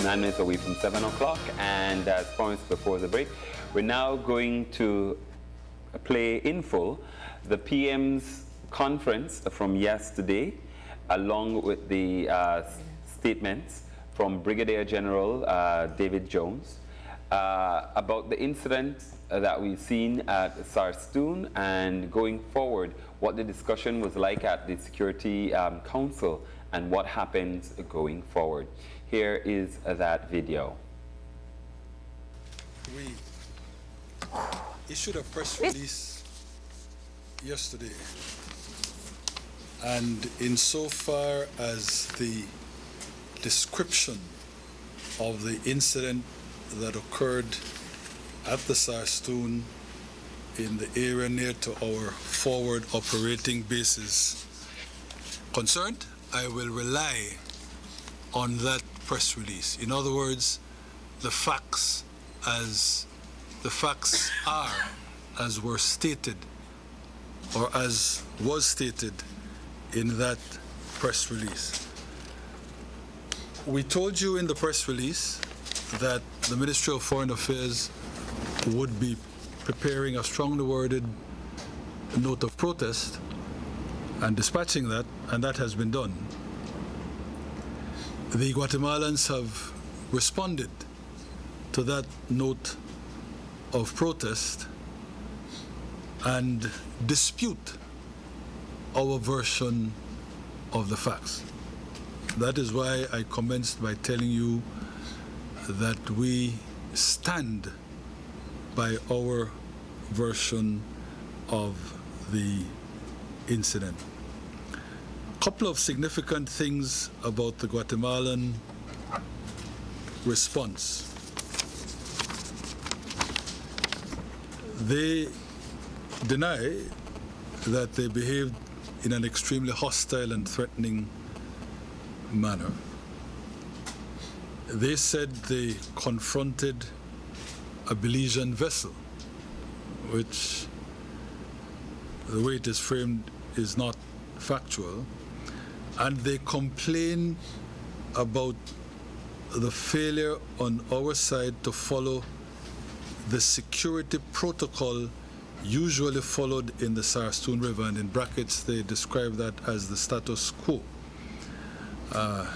9 minutes away from 7 o'clock, and as promised before the break, we're now going to play in full the PM's conference from yesterday, along with the statements from Brigadier General David Jones about the incident that we've seen at Sarstoon, and going forward, what the discussion was like at the Security Council and what happens going forward. Here is that video. We issued a press release yesterday, and insofar as the description of the incident that occurred at the Sarstoon in the area near to our forward operating bases concerned, I will rely on that press release. In other words, the facts are as were stated, or as was stated in that press release. We told you in the press release that the Ministry of Foreign Affairs would be preparing a strongly worded note of protest and dispatching that, and that has been done. The Guatemalans have responded to that note of protest and dispute our version of the facts. That is why I commenced by telling you that we stand by our version of the incident. A couple of significant things about the Guatemalan response. They deny that they behaved in an extremely hostile and threatening manner. They said they confronted a Belizean vessel, which, the way it is framed, is not factual, and they complain about the failure on our side to follow the security protocol usually followed in the Sarstoon River, and in brackets they describe that as the status quo.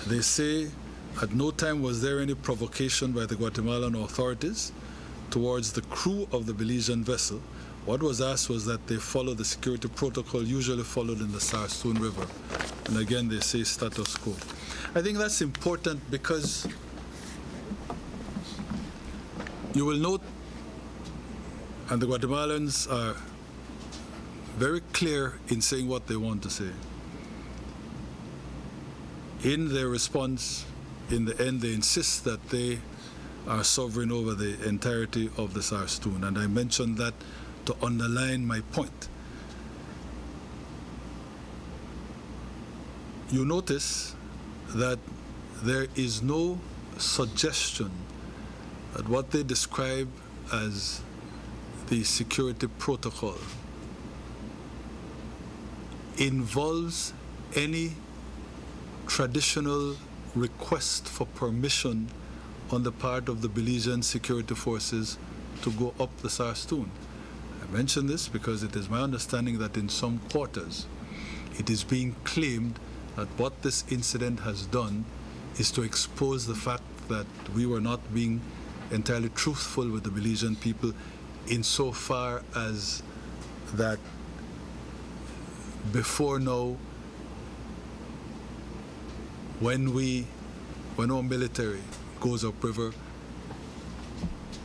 They say at no time was there any provocation by the Guatemalan authorities towards the crew of the Belizean vessel. What was asked was that they follow the security protocol usually followed in the Sarstoon River. And again, they say status quo. I think that's important because you will note, and the Guatemalans are very clear in saying what they want to say. In their response, in the end, they insist that they are sovereign over the entirety of the Sarstoon, and I mentioned that to underline my point. You notice that there is no suggestion that what they describe as the security protocol involves any traditional request for permission on the part of the Belizean security forces to go up the Sarstoon. I mention this because it is my understanding that in some quarters it is being claimed that what this incident has done is to expose the fact that we were not being entirely truthful with the Belizean people, insofar as that before now, when our military goes upriver,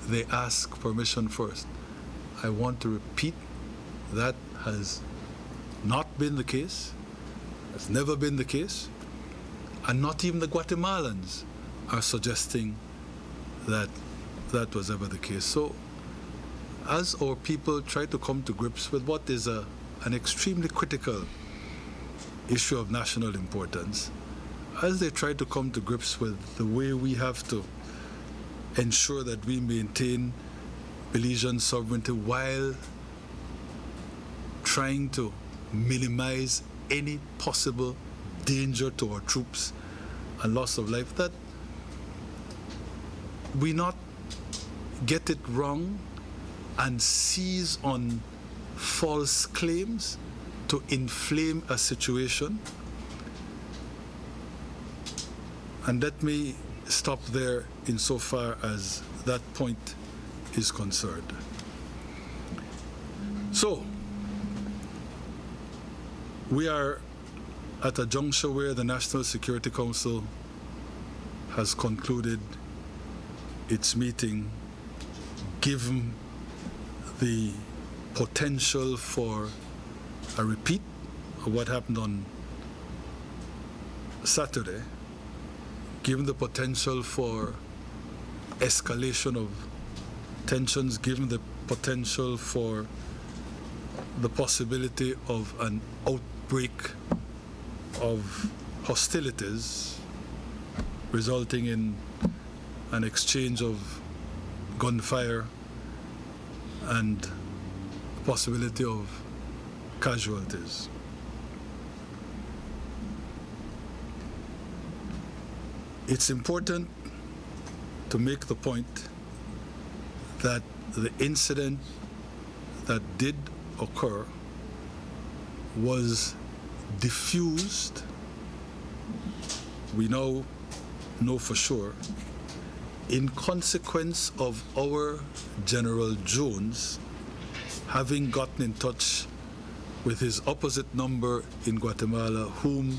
they ask permission first. I want to repeat, that has not been the case, has never been the case, and not even the Guatemalans are suggesting that that was ever the case. So, as our people try to come to grips with what is an extremely critical issue of national importance, as they try to come to grips with the way we have to ensure that we maintain Belizean sovereignty while trying to minimize any possible danger to our troops and loss of life, that we not get it wrong and seize on false claims to inflame a situation. And let me stop there insofar as that point is concerned. So, we are at a juncture where the National Security Council has concluded its meeting, given the potential for a repeat of what happened on Saturday, given the potential for escalation of tensions, given the potential for the possibility of an outbreak of hostilities resulting in an exchange of gunfire and possibility of casualties. It's important to make the point that the incident that did occur was diffused, we now know for sure, in consequence of our General Jones having gotten in touch with his opposite number in Guatemala, who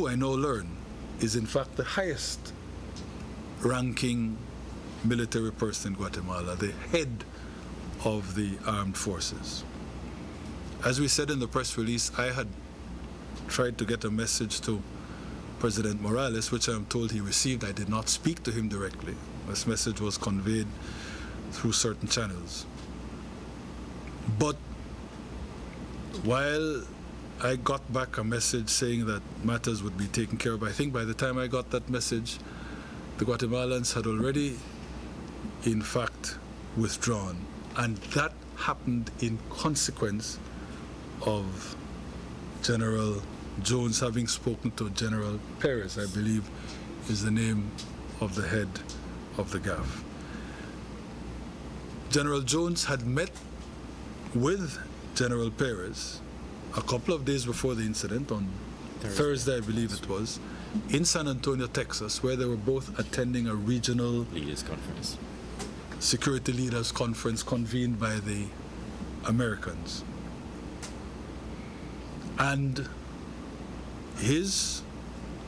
I now learn is in fact the highest ranking military person in Guatemala, the head of the armed forces. As we said in the press release, I had tried to get a message to President Morales, which I'm told he received. I did not speak to him directly. This message was conveyed through certain channels. But while I got back a message saying that matters would be taken care of, I think by the time I got that message, the Guatemalans had already, in fact, withdrawn. And that happened in consequence of General Jones having spoken to General Perez, I believe is the name of the head of the GAF. General Jones had met with General Perez a couple of days before the incident, on Thursday I believe it was, in San Antonio, Texas, where they were both attending a regional leaders conference, security leaders conference convened by the Americans. And his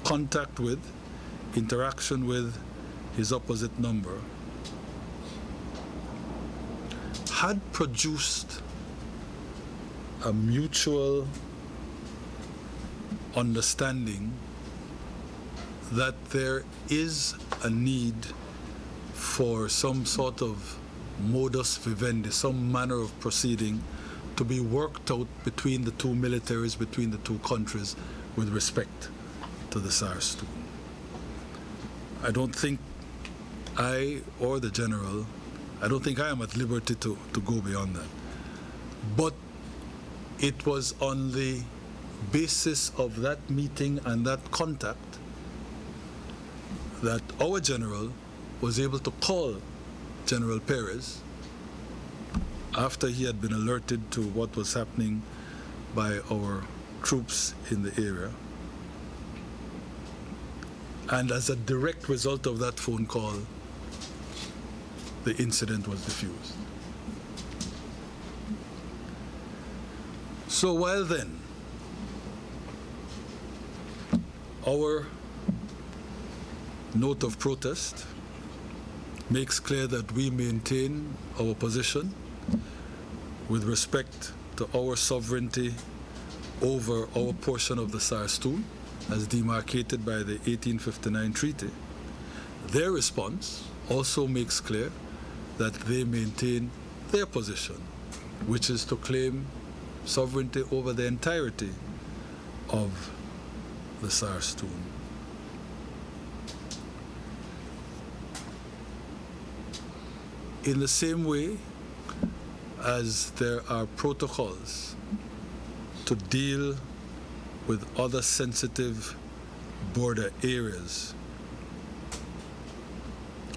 contact with, interaction with his opposite number had produced a mutual understanding that there is a need for some sort of modus vivendi, some manner of proceeding to be worked out between the two militaries, between the two countries, with respect to the Sarstoon. I don't think I or the general, I don't think I am at liberty to go beyond that. But it was on the basis of that meeting and that contact that our general was able to call General Perez after he had been alerted to what was happening by our troops in the area. And as a direct result of that phone call, the incident was diffused. So while then, our note of protest makes clear that we maintain our position with respect to our sovereignty over our portion of the Sarstoon, as demarcated by the 1859 treaty. Their response also makes clear that they maintain their position, which is to claim sovereignty over the entirety of the Sarstoon. In the same way as there are protocols to deal with other sensitive border areas,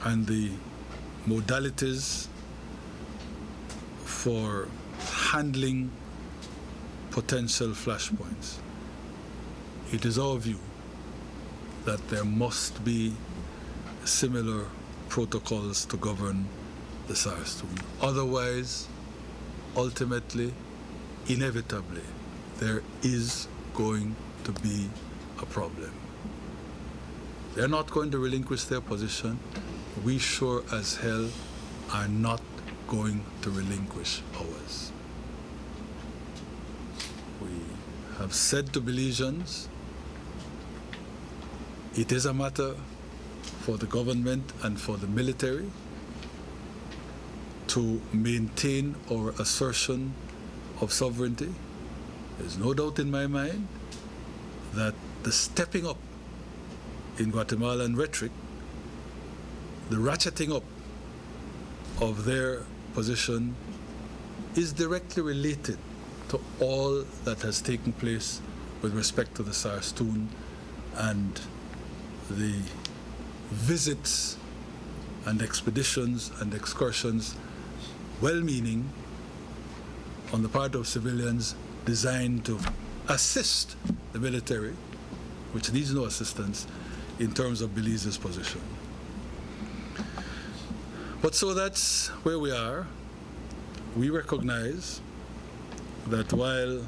and the modalities for handling potential flashpoints. It is our view that there must be similar protocols to govern the Sarstoon. Otherwise, ultimately, inevitably, there is going to be a problem. They're not going to relinquish their position. We sure as hell are not going to relinquish ours. We have said to Belizeans, it is a matter for the government and for the military to maintain our assertion of sovereignty. There's no doubt in my mind that the stepping up in Guatemalan rhetoric, the ratcheting up of their position, is directly related to all that has taken place with respect to the Sarstoon and the visits and expeditions and excursions, well-meaning, on the part of civilians designed to assist the military, which needs no assistance, in terms of Belize's position. But so that's where we are. We recognize that while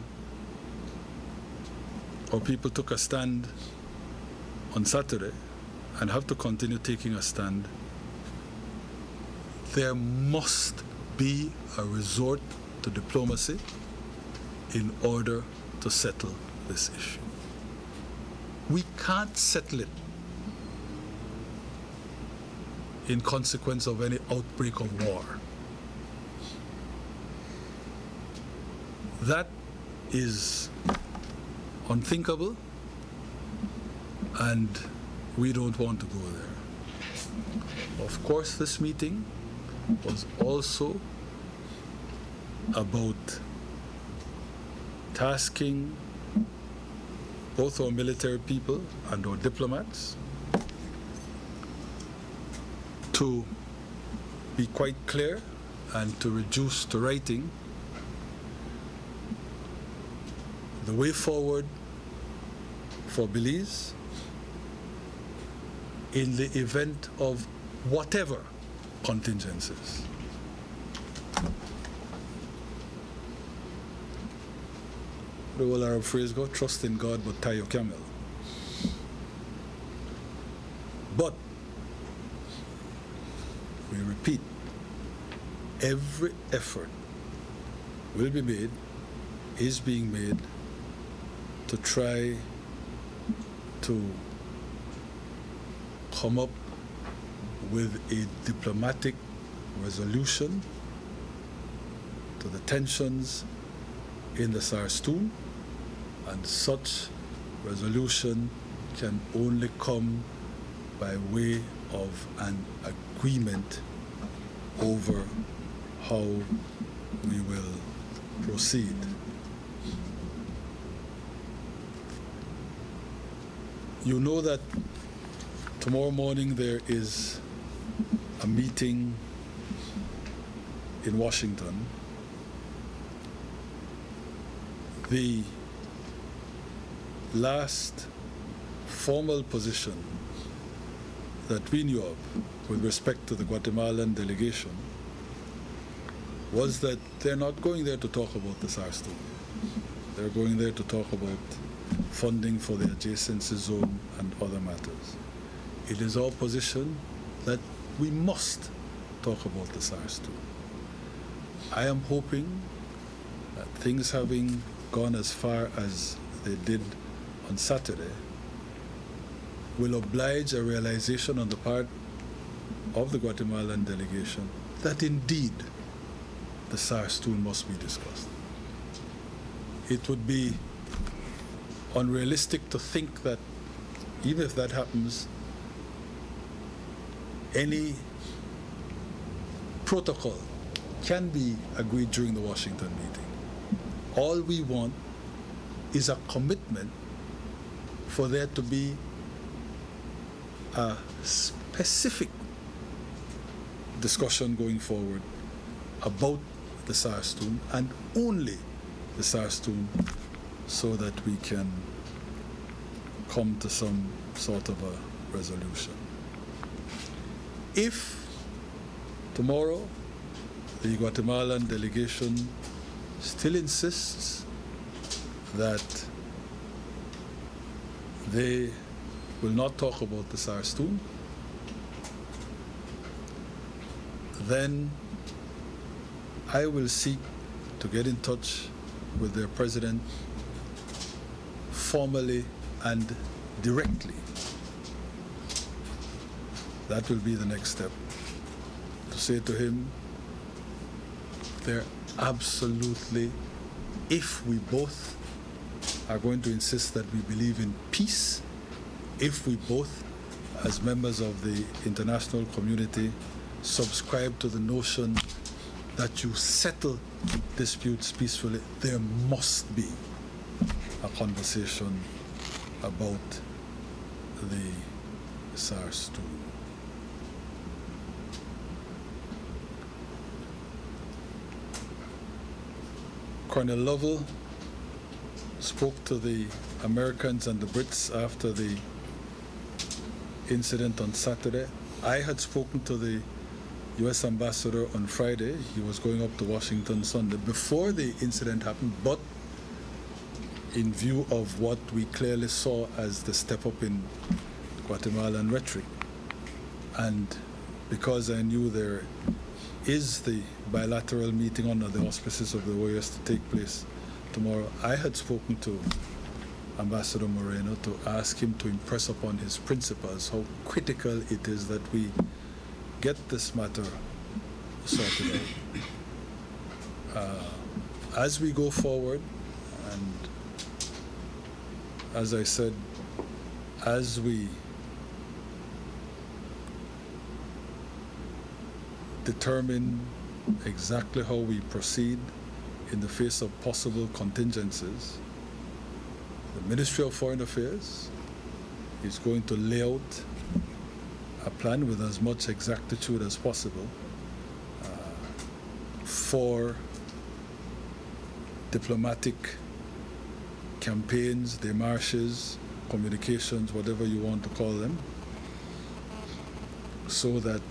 our people took a stand on Saturday and have to continue taking a stand, there must be a resort to diplomacy in order to settle this issue. We can't settle it in consequence of any outbreak of war. That is unthinkable, and we don't want to go there. Of course, this meeting was also about tasking both our military people and our diplomats to be quite clear and to reduce to writing the way forward for Belize in the event of whatever contingencies. The old Arab phrase go, trust in God but tie your camel. But we repeat, every effort will be made, is being made, to try to come up with a diplomatic resolution to the tensions in the Sarstoon, and such resolution can only come by way of an agreement over how we will proceed. You know that tomorrow morning there is a meeting in Washington. The last formal position that we knew of with respect to the Guatemalan delegation was that they're not going there to talk about the Sarstoon. They're going there to talk about funding for the adjacency zone and other matters. It is our position that we must talk about the Sarstoon. I am hoping that things having gone as far as they did on Saturday will oblige a realization on the part of the Guatemalan delegation that indeed the Sarstoon must be discussed. It would be unrealistic to think that even if that happens, any protocol can be agreed during the Washington meeting. All we want is a commitment for there to be a specific discussion going forward about the Sarstoon and only the Sarstoon, so that we can come to some sort of a resolution. If tomorrow the Guatemalan delegation still insists that they will not talk about the Sarstoon, then I will seek to get in touch with their president formally and directly. That will be the next step. To say to him, they're absolutely, if we both are going to insist that we believe in peace, if we both, as members of the international community, subscribe to the notion that you settle disputes peacefully, there must be a conversation about the Sarstoon. Colonel Lovell spoke to the Americans and the Brits after the incident on Saturday. I had spoken to the U.S. ambassador on Friday. He was going up to Washington Sunday before the incident happened, but in view of what we clearly saw as the step up in Guatemalan rhetoric. And because I knew there is the bilateral meeting under the auspices of the OAS to take place tomorrow, I had spoken to Ambassador Moreno to ask him to impress upon his principals how critical it is that we get this matter sorted out. As we go forward, and as I said, as we determine exactly how we proceed in the face of possible contingencies, the Ministry of Foreign Affairs is going to lay out a plan with as much exactitude as possible for diplomatic campaigns, démarches, communications, whatever you want to call them, so that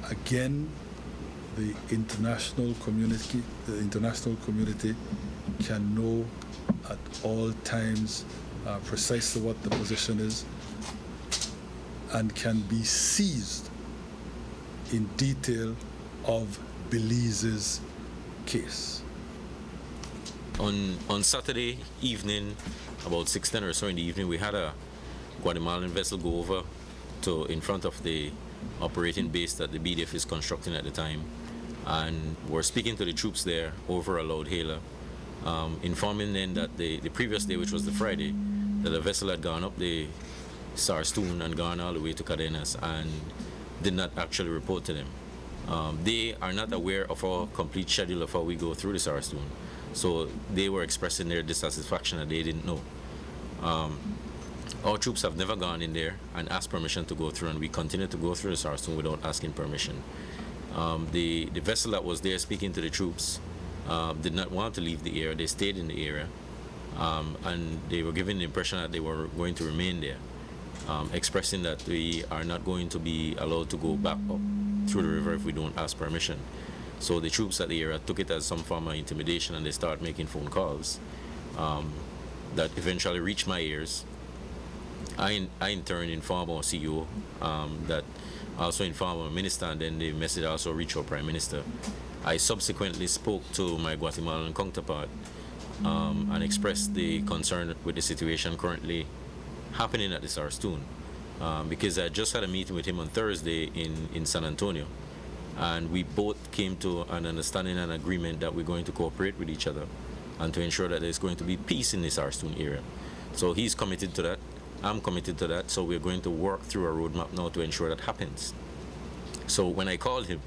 again the international community can know at all times precisely what the position is and can be seized in detail of Belize's case. On Saturday evening, about 6:10 or so in the evening, we had a Guatemalan vessel go over to in front of the operating base that the BDF is constructing at the time, and we're speaking to the troops there over a loud hailer, informing them that the previous day, which was the Friday, that the vessel had gone up the Sarstoon and gone all the way to Cadenas and did not actually report to them. They are not aware of our complete schedule of how we go through the Sarstoon, so they were expressing their dissatisfaction that they didn't know. Our troops have never gone in there and asked permission to go through, and we continue to go through the Sarstoon without asking permission. The vessel that was there speaking to the troops did not want to leave the area. They stayed in the area, and they were given the impression that they were going to remain there, expressing that we are not going to be allowed to go back up through the river if we don't ask permission. So the troops at the area took it as some form of intimidation, and they started making phone calls that eventually reached my ears. I in turn informed our CEO, that also informed our minister, and then the message also reached our prime minister. I subsequently spoke to my Guatemalan counterpart and expressed the concern with the situation currently happening at the Sarstoon, because I just had a meeting with him on Thursday in San Antonio, and we both came to an understanding and agreement that we're going to cooperate with each other and to ensure that there's going to be peace in the Sarstoon area. So he's committed to that. I'm committed to that, so we're going to work through a roadmap now to ensure that happens. So when I called him,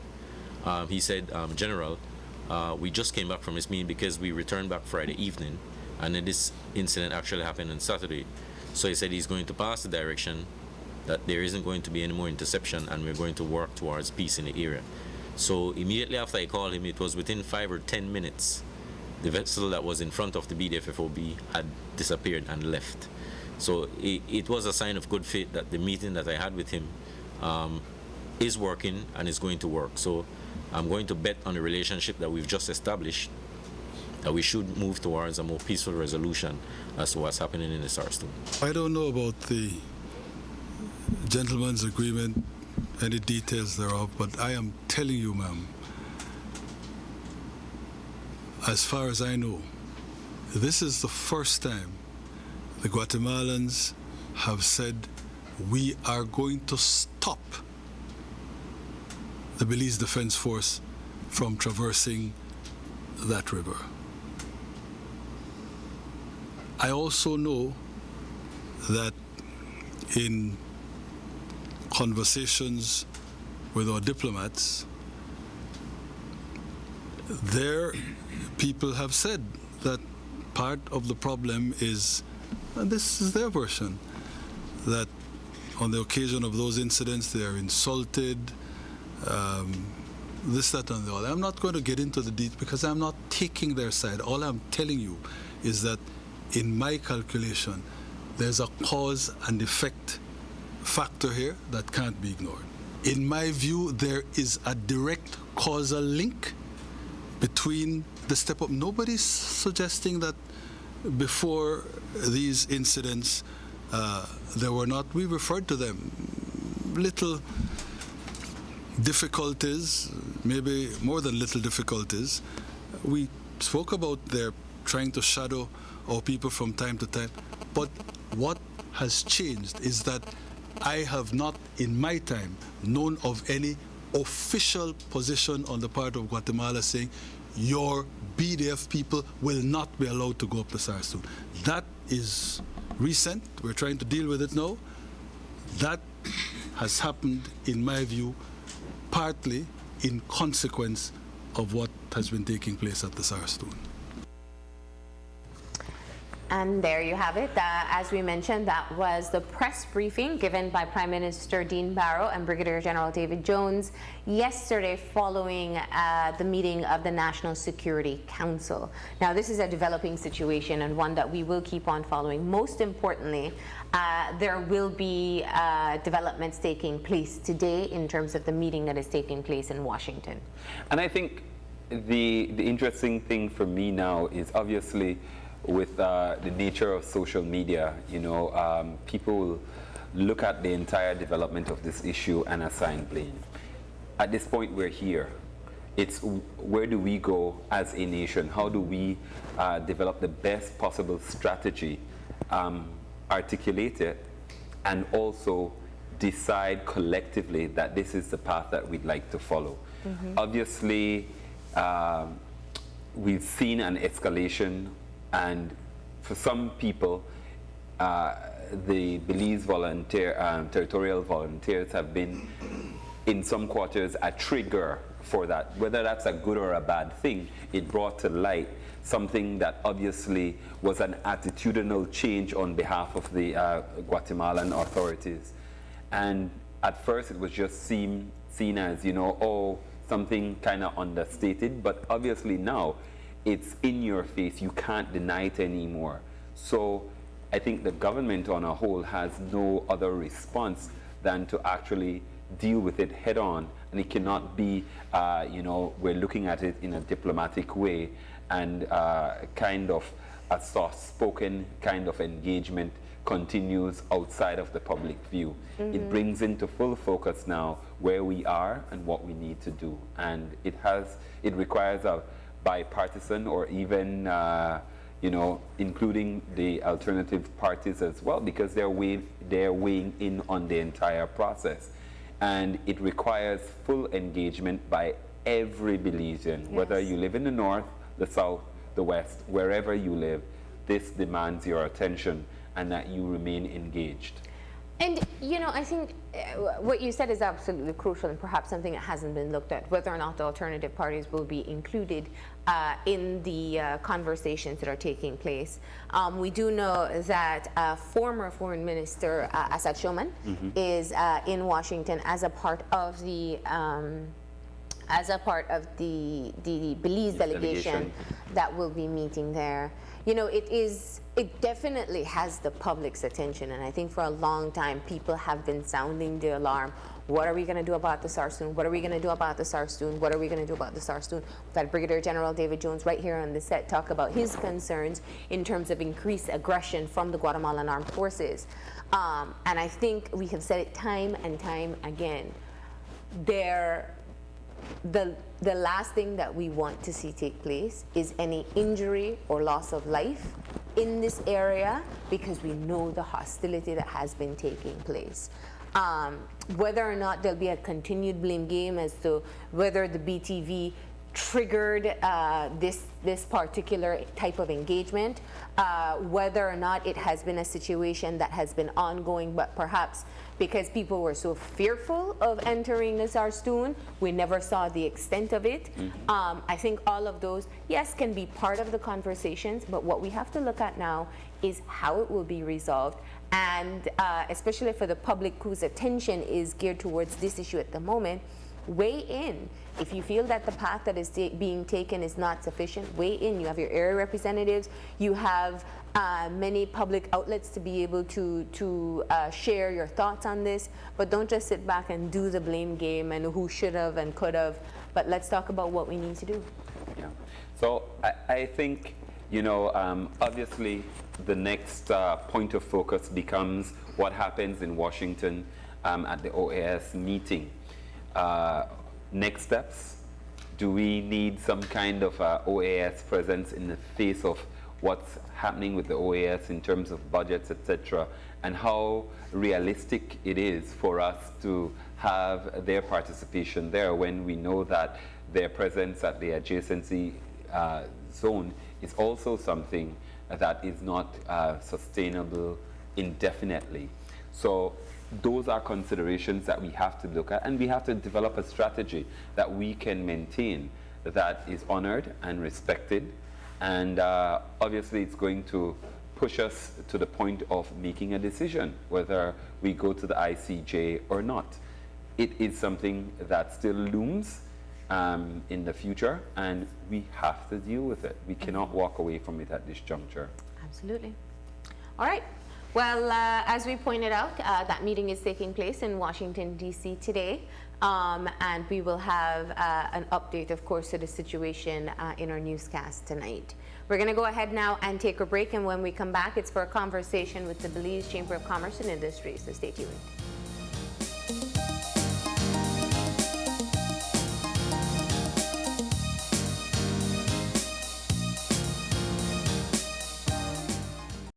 he said, General, we just came back from this meeting because we returned back Friday evening, and then this incident actually happened on Saturday. So he said he's going to pass the direction that there isn't going to be any more interception and we're going to work towards peace in the area. So immediately after I called him, it was within 5 or 10 minutes, the vessel that was in front of the BDFFOB had disappeared and left. So it was a sign of good faith that the meeting that I had with him is working and is going to work. So I'm going to bet on the relationship that we've just established, that we should move towards a more peaceful resolution as to what's happening in the Sarstoon. I don't know about the gentleman's agreement, any details thereof, but I am telling you, ma'am, as far as I know, this is the first time the Guatemalans have said, we are going to stop the Belize Defense Force from traversing that river. I also know that in conversations with our diplomats, their people have said that part of the problem is, and this is their version, that on the occasion of those incidents they are insulted, this, that, and the other. I'm not going to get into the details because I'm not taking their side. All I'm telling you is that in my calculation, there's a cause and effect factor here that can't be ignored. In my view, there is a direct causal link between the step up. Nobody's suggesting that before these incidents, there were not, we referred to them, little difficulties, maybe more than little difficulties. We spoke about their trying to shadow our people from time to time. But what has changed is that I have not, in my time, known of any official position on the part of Guatemala saying your BDF people will not be allowed to go up the Sarstoon. That is recent. We're trying to deal with it now. That has happened, in my view, partly in consequence of what has been taking place at the Sarstoon. And there you have it. As we mentioned, that was the press briefing given by Prime Minister Dean Barrow and Brigadier General David Jones yesterday following the meeting of the National Security Council. Now, this is a developing situation and one that we will keep on following. Most importantly, there will be developments taking place today in terms of the meeting that is taking place in Washington. And I think the interesting thing for me now is obviously with the nature of social media, you know, people look at the entire development of this issue and assign blame. At this point, we're here. It's where do we go as a nation? How do we develop the best possible strategy, articulate it, and also decide collectively that this is the path that we'd like to follow. Obviously, we've seen an escalation, and for some people, the Belize territorial volunteers have been, in some quarters, a trigger for that. Whether that's a good or a bad thing, it brought to light something that obviously was an attitudinal change on behalf of the Guatemalan authorities. And at first it was just seen as, you know, oh, something kind of understated, but obviously now it's in your face. You can't deny it anymore. So I think the government on a whole has no other response than to actually deal with it head on. And it cannot be, you know, we're looking at it in a diplomatic way and kind of a soft-spoken kind of engagement continues outside of the public view. It brings into full focus now where we are and what we need to do. And it requires a bipartisan or even, you know, including the alternative parties as well, because they're weighing in on the entire process. And it requires full engagement by every Belizean, whether you live in the north, the south, the west, wherever you live. This demands your attention and that you remain engaged. And, you know, I think what you said is absolutely crucial and perhaps something that hasn't been looked at, whether or not the alternative parties will be included in the conversations that are taking place. We do know that former Foreign Minister Assad Shoman is in Washington as a part of the Belize delegation that will be meeting there. You know, it definitely has the public's attention, and I think for a long time people have been sounding the alarm. What are we going to do about the Sarstoon? What are we going to do about the Sarstoon? What are we going to do about the Sarstoon? We've had Brigadier General David Jones right here on the set talk about his concerns in terms of increased aggression from the Guatemalan armed forces. And I think we have said it time and time again. The last thing that we want to see take place is any injury or loss of life in this area, because we know the hostility that has been taking place. Whether or not there'll be a continued blame game as to whether the BTV triggered this particular type of engagement, whether or not it has been a situation that has been ongoing, but perhaps because people were so fearful of entering the Sarstoon, we never saw the extent of it. I think all of those, yes, can be part of the conversations, but what we have to look at now is how it will be resolved. And especially for the public whose attention is geared towards this issue at the moment, weigh in. If you feel that the path that is being taken is not sufficient, weigh in. You have your area representatives, you have many public outlets to be able to share your thoughts on this, but don't just sit back and do the blame game and who should have and could have, but let's talk about what we need to do. Yeah. So I think, you know, obviously the next point of focus becomes what happens in Washington at the OAS meeting. Next steps, do we need some kind of OAS presence in the face of what's happening with the OAS in terms of budgets, etc., and how realistic it is for us to have their participation there when we know that their presence at the adjacency zone is also something that is not sustainable indefinitely. So those are considerations that we have to look at, and we have to develop a strategy that we can maintain that is honored and respected. And obviously it's going to push us to the point of making a decision whether we go to the ICJ or not. It is something that still looms in the future, and we have to deal with it. We cannot walk away from it at this juncture. Absolutely. All right. Well, as we pointed out, that meeting is taking place in Washington, D.C. today, and we will have an update, of course, to the situation in our newscast tonight. We're going to go ahead now and take a break, and when we come back, it's for a conversation with the Belize Chamber of Commerce and Industry, so stay tuned.